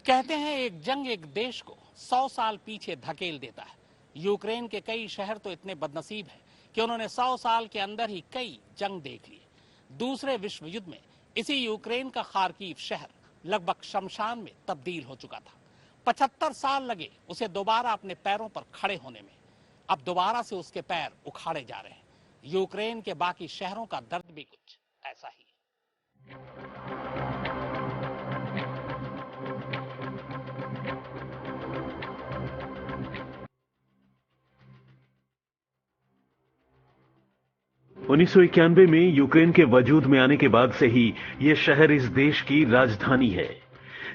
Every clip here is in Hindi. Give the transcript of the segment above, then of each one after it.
कहते हैं एक जंग एक देश को 100 साल पीछे धकेल देता है। यूक्रेन के कई शहर तो इतने बदनसीब हैं कि उन्होंने 100 साल के अंदर ही कई जंग देख लिए। दूसरे विश्व युद्ध में इसी यूक्रेन का खार्किव शहर लगभग शमशान में तब्दील हो चुका था। 75 साल लगे उसे दोबारा अपने पैरों पर खड़े होने में। अब दोबारा से उसके पैर उखाड़े जा रहे हैं। यूक्रेन के बाकी शहरों का दर्द भी कुछ ऐसा ही है। 1991 में यूक्रेन के वजूद में आने के बाद से ही यह शहर इस देश की राजधानी है।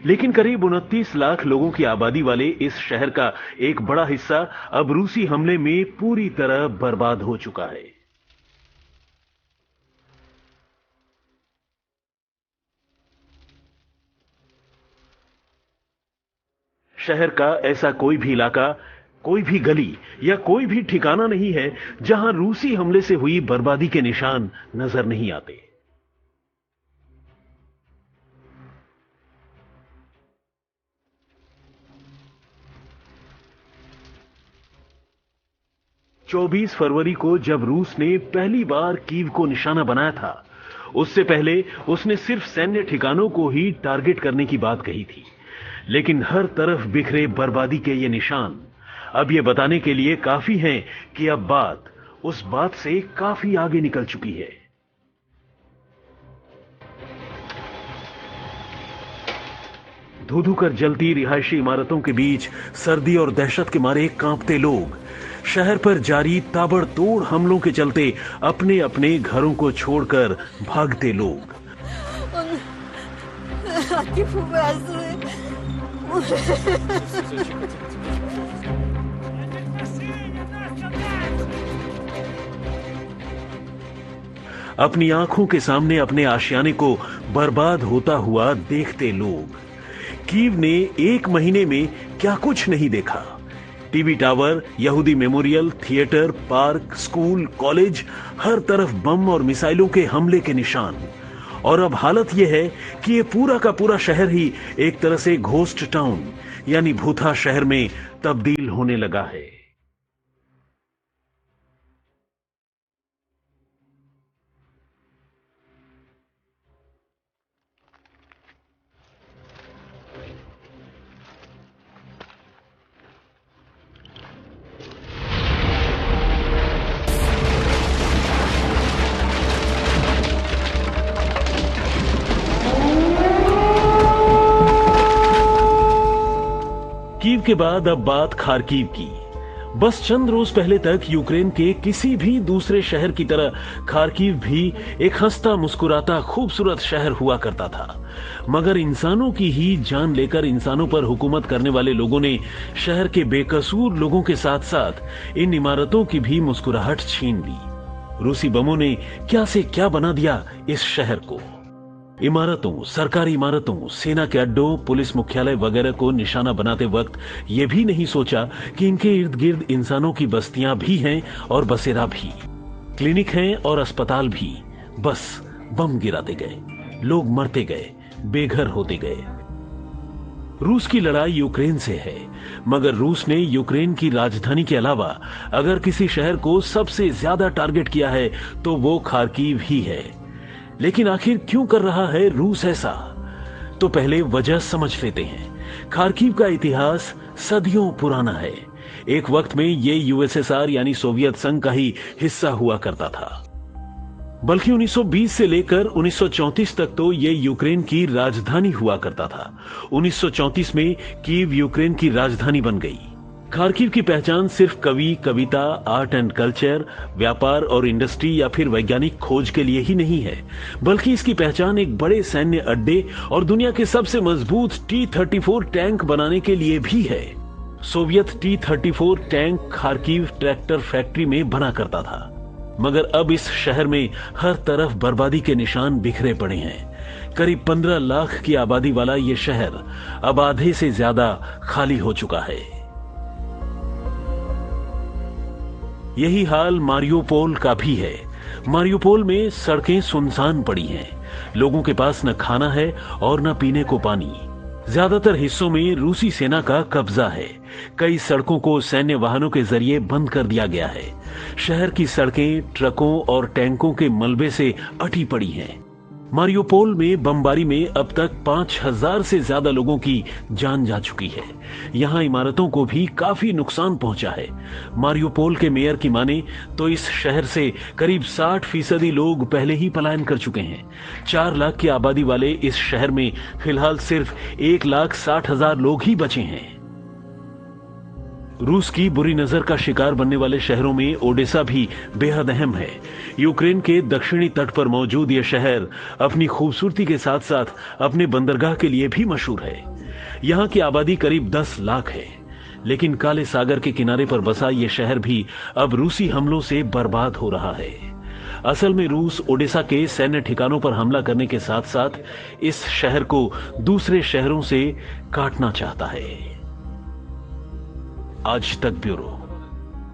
लेकिन करीब 29 लाख लोगों की आबादी वाले इस शहर का एक बड़ा हिस्सा अब रूसी हमले में पूरी तरह बर्बाद हो चुका है। शहर का ऐसा कोई भी इलाका, कोई भी गली या कोई भी ठिकाना नहीं है जहां रूसी हमले से हुई बर्बादी के निशान नजर नहीं आते। चौबीस फरवरी को जब रूस ने पहली बार कीव को निशाना बनाया था, उससे पहले उसने सिर्फ सैन्य ठिकानों को ही टारगेट करने की बात कही थी। लेकिन हर तरफ बिखरे बर्बादी के ये निशान अब ये बताने के लिए काफी हैं कि अब बात उस बात से काफी आगे निकल चुकी है। धू-धू कर जलती रिहायशी इमारतों के बीच सर्दी और दहशत के मारे कांपते लोग, शहर पर जारी ताबड़तोड़ हमलों के चलते अपने अपने घरों को छोड़कर भागते लोग। अपनी आंखों के सामने अपने आशियाने को बर्बाद होता हुआ देखते लोग। कीव ने एक महीने में क्या कुछ नहीं देखा। टीवी टावर, यहूदी memorial, theatre, park, school, college, हर तरफ बम और मिसाइलों के हमले के निशान। और अब हालत यह है कि ये पूरा का पूरा शहर ही एक तरह से घोस्ट टाउन यानी भूथा शहर में तब्दील होने लगा है। कीव के बाद अब बात खार्किव की। बस चंद रोज पहले तक यूक्रेन के किसी भी दूसरे शहर की तरह खार्किव भी एक हंसता मुस्कुराता खूबसूरत शहर हुआ करता था। मगर इंसानों की ही जान लेकर इंसानों पर हुकूमत करने वाले लोगों ने शहर के बेकसूर लोगों के साथ साथ इन इमारतों की भी मुस्कुराहट छीन ली। रूसी बमों ने क्या से क्या बना दिया इस शहर को। इमारतों, सरकारी इमारतों, सेना के अड्डों, पुलिस मुख्यालय वगैरह को निशाना बनाते वक्त यह भी नहीं सोचा कि इनके इर्द गिर्द इंसानों की बस्तियां भी हैं और बसेरा भी, क्लिनिक हैं और अस्पताल भी। बस बम गिराते गए, लोग मरते गए, बेघर होते गए। रूस की लड़ाई यूक्रेन से है, मगर रूस ने यूक्रेन की राजधानी के अलावा अगर किसी शहर को सबसे ज्यादा टारगेट किया है तो वो खार्किव ही है। लेकिन आखिर क्यों कर रहा है रूस ऐसा? तो पहले वजह समझ लेते हैं। खार्किव का इतिहास सदियों पुराना है। एक वक्त में ये यूएसएसआर यानी सोवियत संघ का ही हिस्सा हुआ करता था। बल्कि 1920 से लेकर 1934 तक तो ये यूक्रेन की राजधानी हुआ करता था। 1934 में कीव यूक्रेन की राजधानी बन गई। खार्किव की पहचान सिर्फ कवि, कविता, आर्ट एंड कल्चर, व्यापार और इंडस्ट्री या फिर वैज्ञानिक खोज के लिए ही नहीं है, बल्कि इसकी पहचान एक बड़े सैन्य अड्डे और दुनिया के सबसे मजबूत T-34 टैंक बनाने के लिए भी है। Soviet T-34 tank Kharkiv tractor factory में बना करता था। मगर अब इस शहर में हर तरफ बर्बादी के निशान बिखरे पड़े हैं। करीब 15 लाख की आबादी वाला यह शहर अब आधे से ज्यादा खाली हो चुका है। यही हाल मारियोपोल का भी है। मारियोपोल में सड़कें सुनसान पड़ी हैं। लोगों के पास न खाना है और न पीने को पानी। ज्यादातर हिस्सों में रूसी सेना का कब्जा है। कई सड़कों को सैन्य वाहनों के जरिए बंद कर दिया गया है। शहर की सड़कें ट्रकों और टैंकों के मलबे से अटी पड़ी हैं। मारियोपोल में बमबारी में अब तक 5000 से ज्यादा लोगों की जान जा चुकी है। यहां इमारतों को भी काफी नुकसान पहुंचा है। मारियोपोल के मेयर की माने तो इस शहर से करीब 60% लोग पहले ही पलायन कर चुके हैं। 4 लाख की आबादी वाले इस शहर में फिलहाल सिर्फ 1,60,000 लोग ही बचे हैं। रूस की बुरी नजर का शिकार बनने वाले शहरों में ओडेसा भी बेहद अहम है। यूक्रेन के दक्षिणी तट पर मौजूद यह शहर अपनी खूबसूरती के साथ साथ अपने बंदरगाह के लिए भी मशहूर है। यहां की आबादी करीब 10 लाख है, लेकिन काले सागर के किनारे पर बसा यह शहर भी अब रूसी हमलों से बर्बाद हो रहा है। असल में रूस ओडेसा के सैन्य ठिकानों पर हमला करने के साथ साथ इस शहर को दूसरे शहरों से काटना चाहता है। आज तक ब्यूरो।